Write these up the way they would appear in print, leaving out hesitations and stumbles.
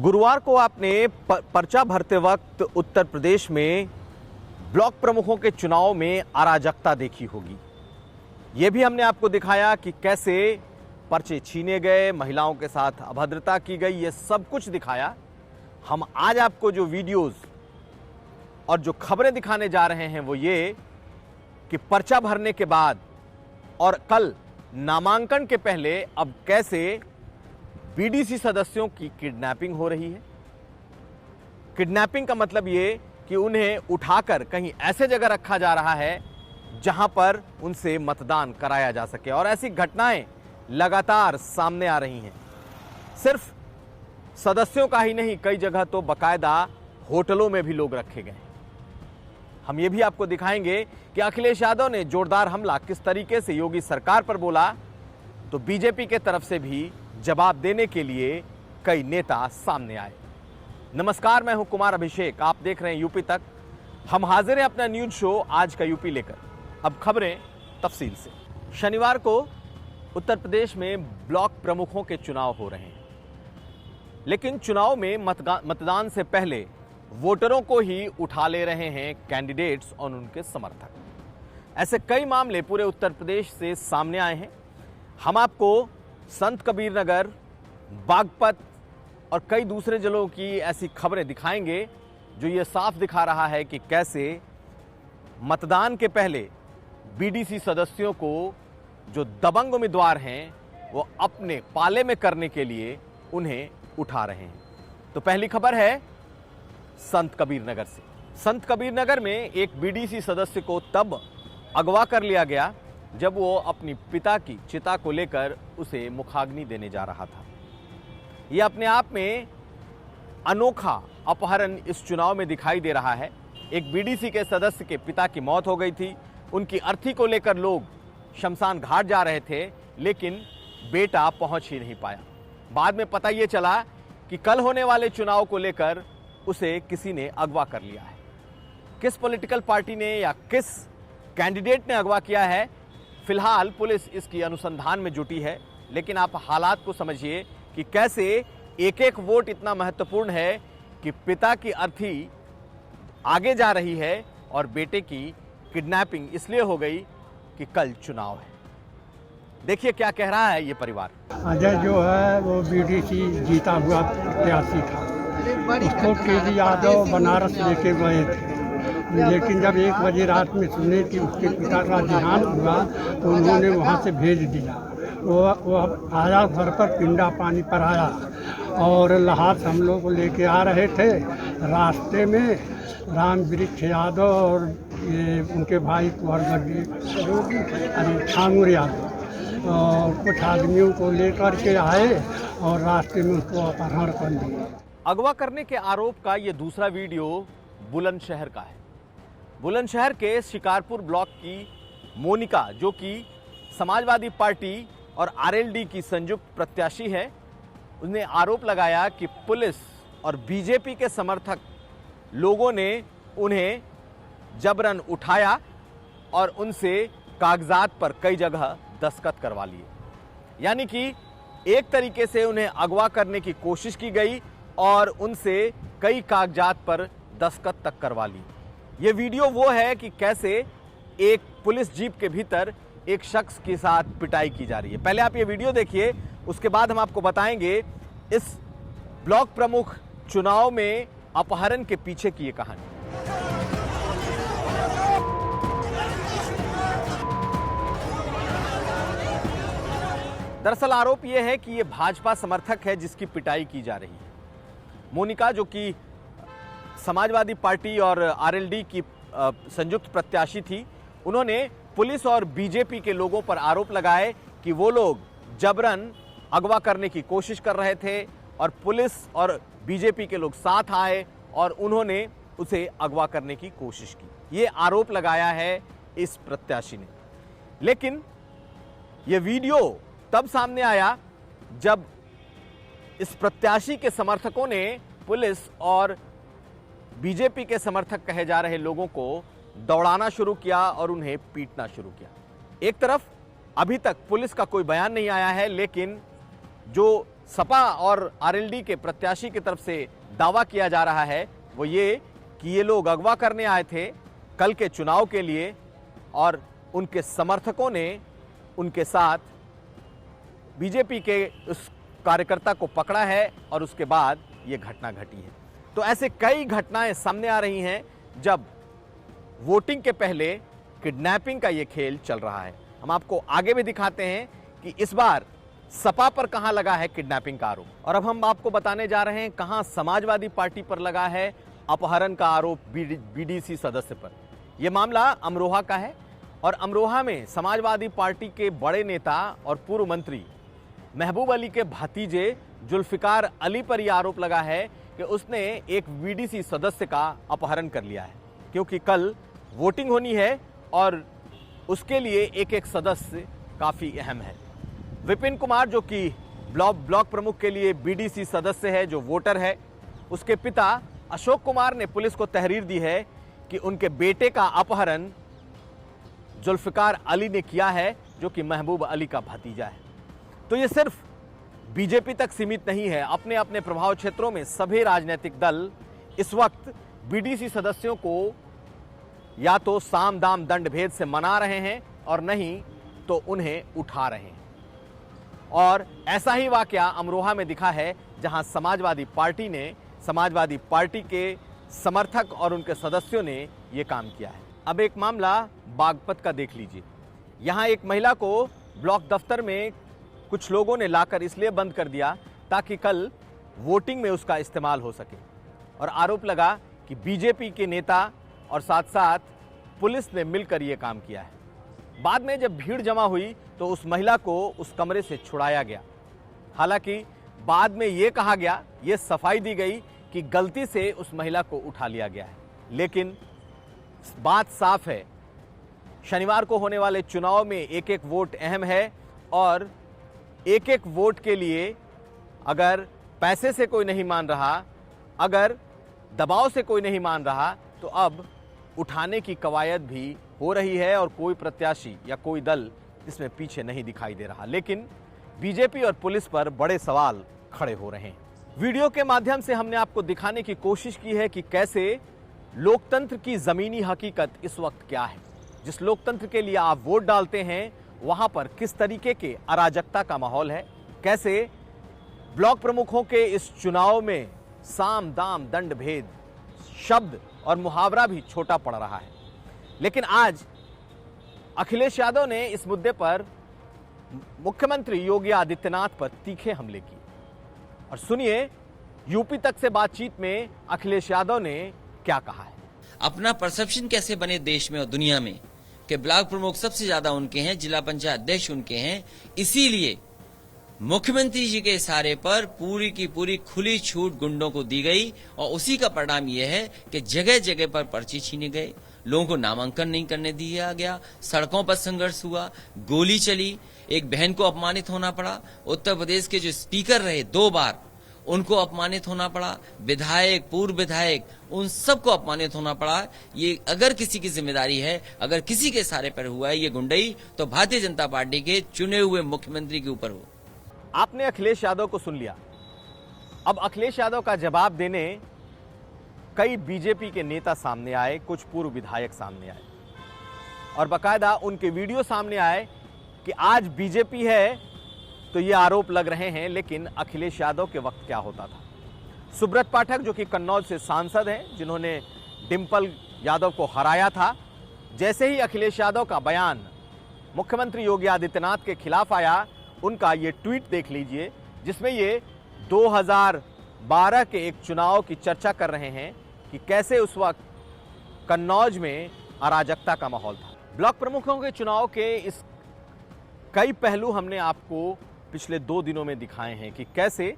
गुरुवार को आपने पर्चा भरते वक्त उत्तर प्रदेश में ब्लॉक प्रमुखों के चुनाव में अराजकता देखी होगी। ये भी हमने आपको दिखाया कि कैसे पर्चे छीने गए, महिलाओं के साथ अभद्रता की गई, ये सब कुछ दिखाया। हम आज आपको जो वीडियोस और जो खबरें दिखाने जा रहे हैं वो ये कि पर्चा भरने के बाद और कल नामांकन के पहले अब कैसे बीडीसी सदस्यों की किडनैपिंग हो रही है। किडनैपिंग का मतलब ये कि उन्हें उठाकर कहीं ऐसे जगह रखा जा रहा है जहां पर उनसे मतदान कराया जा सके, और ऐसी घटनाएं लगातार सामने आ रही हैं। सिर्फ सदस्यों का ही नहीं, कई जगह तो बाकायदा होटलों में भी लोग रखे गए। हम ये भी आपको दिखाएंगे कि अखिलेश यादव ने जोरदार हमला किस तरीके से योगी सरकार पर बोला, तो बीजेपी के तरफ से भी जवाब देने के लिए कई नेता सामने आए। नमस्कार, मैं हूं कुमार अभिषेक, आप देख रहे हैं यूपी तक। हम हाजिर हैं अपना न्यूज शो आज का यूपी लेकर। अब खबरें तफसील से। शनिवार को उत्तर प्रदेश में ब्लॉक प्रमुखों के चुनाव हो रहे हैं, लेकिन चुनाव में मतदान से पहले वोटरों को ही उठा ले रहे हैं कैंडिडेट्स और उनके समर्थक। ऐसे कई मामले पूरे उत्तर प्रदेश से सामने आए हैं। हम आपको संत कबीर नगर, बागपत और कई दूसरे जिलों की ऐसी खबरें दिखाएंगे जो ये साफ दिखा रहा है कि कैसे मतदान के पहले बीडीसी सदस्यों को जो दबंग उम्मीदवार हैं वो अपने पाले में करने के लिए उन्हें उठा रहे हैं। तो पहली खबर है संत कबीर नगर से। संत कबीर नगर में एक बीडीसी सदस्य को तब अगवा कर लिया गया जब वो अपनी पिता की चिता को लेकर उसे मुखाग्नि देने जा रहा था। यह अपने आप में अनोखा अपहरण इस चुनाव में दिखाई दे रहा है। एक बीडीसी के सदस्य के पिता की मौत हो गई थी, उनकी अर्थी को लेकर लोग शमशान घाट जा रहे थे, लेकिन बेटा पहुंच ही नहीं पाया। बाद में पता ये चला कि कल होने वाले चुनाव को लेकर उसे किसी ने अगवा कर लिया है। किस पॉलिटिकल पार्टी ने या किस कैंडिडेट ने अगवा किया है, फिलहाल पुलिस इसकी अनुसंधान में जुटी है। लेकिन आप हालात को समझिए कि कैसे एक एक वोट इतना महत्वपूर्ण है कि पिता की अर्थी आगे जा रही है और बेटे की किडनैपिंग इसलिए हो गई कि कल चुनाव है। देखिए क्या कह रहा है ये परिवार। अजय जो है वो बीडीसी जीता हुआ प्रत्याशी था, उसको केवी यादव बनारस लेके गए थे, लेकिन जब 1 बजे रात में सुने कि उसके पिता का देहांत हुआ तो उन्होंने वहाँ से भेज दिया। वो आया घर पर, पिंडा पानी पर आया और लहास हम लोग को लेके आ रहे थे। रास्ते में राम वृक्ष यादव और ये उनके भाई ठाकुर यादव और कुछ आदमियों को लेकर के आए और रास्ते में उसको अपहरण कर दिया। अगवा करने के आरोप का ये दूसरा वीडियो बुलंदशहर का है। बुलंदशहर के शिकारपुर ब्लॉक की मोनिका, जो कि समाजवादी पार्टी और आरएलडी की संयुक्त प्रत्याशी है, उसने आरोप लगाया कि पुलिस और बीजेपी के समर्थक लोगों ने उन्हें जबरन उठाया और उनसे कागजात पर कई जगह दस्तखत करवा लिए। यानी कि एक तरीके से उन्हें अगवा करने की कोशिश की गई और उनसे कई कागजात पर दस्तखत तक करवा ली। ये वीडियो वो है कि कैसे एक पुलिस जीप के भीतर एक शख्स के साथ पिटाई की जा रही है। पहले आप ये वीडियो देखिए, उसके बाद हम आपको बताएंगे इस ब्लॉक प्रमुख चुनाव में अपहरण के पीछे की ये कहानी। दरअसल आरोप यह है कि ये भाजपा समर्थक है जिसकी पिटाई की जा रही है। मोनिका, जो कि समाजवादी पार्टी और आरएलडी की संयुक्त प्रत्याशी थी, उन्होंने पुलिस और बीजेपी के लोगों पर आरोप लगाए कि वो लोग जबरन अगवा करने की कोशिश कर रहे थे और पुलिस और बीजेपी के लोग साथ आए और उन्होंने उसे अगवा करने की कोशिश की। ये आरोप लगाया है इस प्रत्याशी ने। लेकिन ये वीडियो तब सामने आया जब इस प्रत्याशी के समर्थकों ने पुलिस और बीजेपी के समर्थक कहे जा रहे लोगों को दौड़ाना शुरू किया और उन्हें पीटना शुरू किया। एक तरफ अभी तक पुलिस का कोई बयान नहीं आया है, लेकिन जो सपा और आरएलडी के प्रत्याशी की तरफ से दावा किया जा रहा है वो ये कि ये लोग अगवा करने आए थे कल के चुनाव के लिए और उनके समर्थकों ने उनके साथ बीजेपी के उस कार्यकर्ता को पकड़ा है और उसके बाद ये घटना घटी है। तो ऐसे कई घटनाएं सामने आ रही हैं जब वोटिंग के पहले किडनैपिंग का ये खेल चल रहा है। हम आपको आगे भी दिखाते हैं कि इस बार सपा पर कहां लगा है किडनैपिंग का आरोप। और अब हम आपको बताने जा रहे हैं कहां समाजवादी पार्टी पर लगा है अपहरण का आरोप बीडीसी सदस्य पर। यह मामला अमरोहा का है और अमरोहा में समाजवादी पार्टी के बड़े नेता और पूर्व मंत्री महबूब अली के भतीजे जुल्फिकार अली पर यह आरोप लगा है कि उसने एक बीडीसी सदस्य का अपहरण कर लिया है, क्योंकि कल वोटिंग होनी है और उसके लिए एक एक सदस्य काफी अहम है। विपिन कुमार जो कि ब्लॉक प्रमुख के लिए बीडीसी सदस्य है, जो वोटर है, उसके पिता अशोक कुमार ने पुलिस को तहरीर दी है कि उनके बेटे का अपहरण जुल्फिकार अली ने किया है, जो कि महबूब अली का भतीजा है। तो ये सिर्फ बीजेपी तक सीमित नहीं है। अपने अपने प्रभाव क्षेत्रों में सभी राजनीतिक दल इस वक्त बीडीसी सदस्यों को या तो साम दाम दंड भेद से मना रहे हैं और नहीं तो उन्हें उठा रहे हैं। और ऐसा ही वाकया अमरोहा में दिखा है, जहां समाजवादी पार्टी के समर्थक और उनके सदस्यों ने यह काम किया है। अब एक मामला बागपत का देख लीजिए। यहां एक महिला को ब्लॉक दफ्तर में कुछ लोगों ने लाकर इसलिए बंद कर दिया ताकि कल वोटिंग में उसका इस्तेमाल हो सके, और आरोप लगा कि बीजेपी के नेता और साथ साथ पुलिस ने मिलकर यह काम किया है। बाद में जब भीड़ जमा हुई तो उस महिला को उस कमरे से छुड़ाया गया। हालांकि बाद में यह कहा गया, यह सफाई दी गई कि गलती से उस महिला को उठा लिया गया है। लेकिन बात साफ है, शनिवार को होने वाले चुनाव में एक एक वोट अहम है और एक एक वोट के लिए अगर पैसे से कोई नहीं मान रहा, अगर दबाव से कोई नहीं मान रहा, तो अब उठाने की कवायद भी हो रही है और कोई प्रत्याशी या कोई दल इसमें पीछे नहीं दिखाई दे रहा। लेकिन बीजेपी और पुलिस पर बड़े सवाल खड़े हो रहे हैं। वीडियो के माध्यम से हमने आपको दिखाने की कोशिश की है कि कैसे लोकतंत्र की जमीनी हकीकत इस वक्त क्या है। जिस लोकतंत्र के लिए आप वोट डालते हैं वहां पर किस तरीके के अराजकता का माहौल है, कैसे ब्लॉक प्रमुखों के इस चुनाव में साम दाम दंड भेद शब्द और मुहावरा भी छोटा पड़ रहा है। लेकिन आज अखिलेश यादव ने इस मुद्दे पर मुख्यमंत्री योगी आदित्यनाथ पर तीखे हमले किए। और सुनिए यूपी तक से बातचीत में अखिलेश यादव ने क्या कहा है। अपना परसेप्शन कैसे बने देश में और दुनिया में कि ब्लॉक प्रमुख सबसे ज्यादा उनके हैं, जिला पंचायत अध्यक्ष उनके हैं, इसीलिए मुख्यमंत्री जी के इशारे पर पूरी की पूरी खुली छूट गुंडों को दी गई और उसी का परिणाम यह है कि जगह जगह पर पर्चे छीने गए, लोगों को नामांकन नहीं करने दिया गया, सड़कों पर संघर्ष हुआ, गोली चली, एक बहन को अपमानित होना पड़ा, उत्तर प्रदेश के जो स्पीकर रहे 2 बार उनको अपमानित होना पड़ा, विधायक, पूर्व विधायक, उन सबको अपमानित होना पड़ा। ये अगर किसी की जिम्मेदारी है, अगर किसी के इशारे पर हुआ है ये गुंडई, तो भारतीय जनता पार्टी के चुने हुए मुख्यमंत्री के ऊपर हो। आपने अखिलेश यादव को सुन लिया। अब अखिलेश यादव का जवाब देने कई बीजेपी के नेता सामने आए, कुछ पूर्व विधायक सामने आए और बाकायदा उनके वीडियो सामने आए कि आज बीजेपी है तो ये आरोप लग रहे हैं, लेकिन अखिलेश यादव के वक्त क्या होता था। सुब्रत पाठक जो कि कन्नौज से सांसद हैं, जिन्होंने डिंपल यादव को हराया था, जैसे ही अखिलेश यादव का बयान मुख्यमंत्री योगी आदित्यनाथ के खिलाफ आया, उनका ये ट्वीट देख लीजिए, जिसमें ये 2012 के एक चुनाव की चर्चा कर रहे हैं कि कैसे उस वक्त कन्नौज में अराजकता का माहौल था। ब्लॉक प्रमुखों के चुनाव के इस कई पहलू हमने आपको पिछले 2 दिनों में दिखाए हैं कि कैसे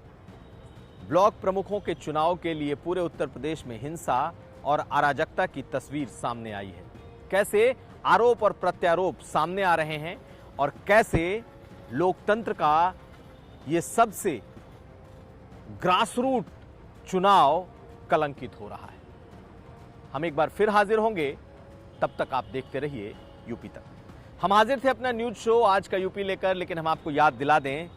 ब्लॉक प्रमुखों के चुनाव के लिए पूरे उत्तर प्रदेश में हिंसा और अराजकता की तस्वीर सामने आई है, कैसे आरोप और प्रत्यारोप सामने आ रहे हैं और कैसे लोकतंत्र का ये सबसे ग्रासरूट चुनाव कलंकित हो रहा है। हम एक बार फिर हाजिर होंगे, तब तक आप देखते रहिए यूपी तक। हम हाजिर थे अपना न्यूज शो आज का यूपी लेकर, लेकिन हम आपको याद दिला दें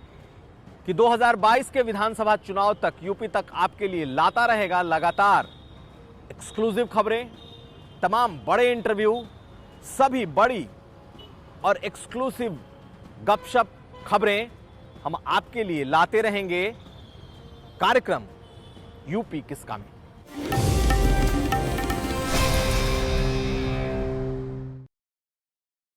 कि 2022 के विधानसभा चुनाव तक यूपी तक आपके लिए लाता रहेगा लगातार एक्सक्लूसिव खबरें, तमाम बड़े इंटरव्यू, सभी बड़ी और एक्सक्लूसिव गपशप खबरें हम आपके लिए लाते रहेंगे। कार्यक्रम यूपी किसका में।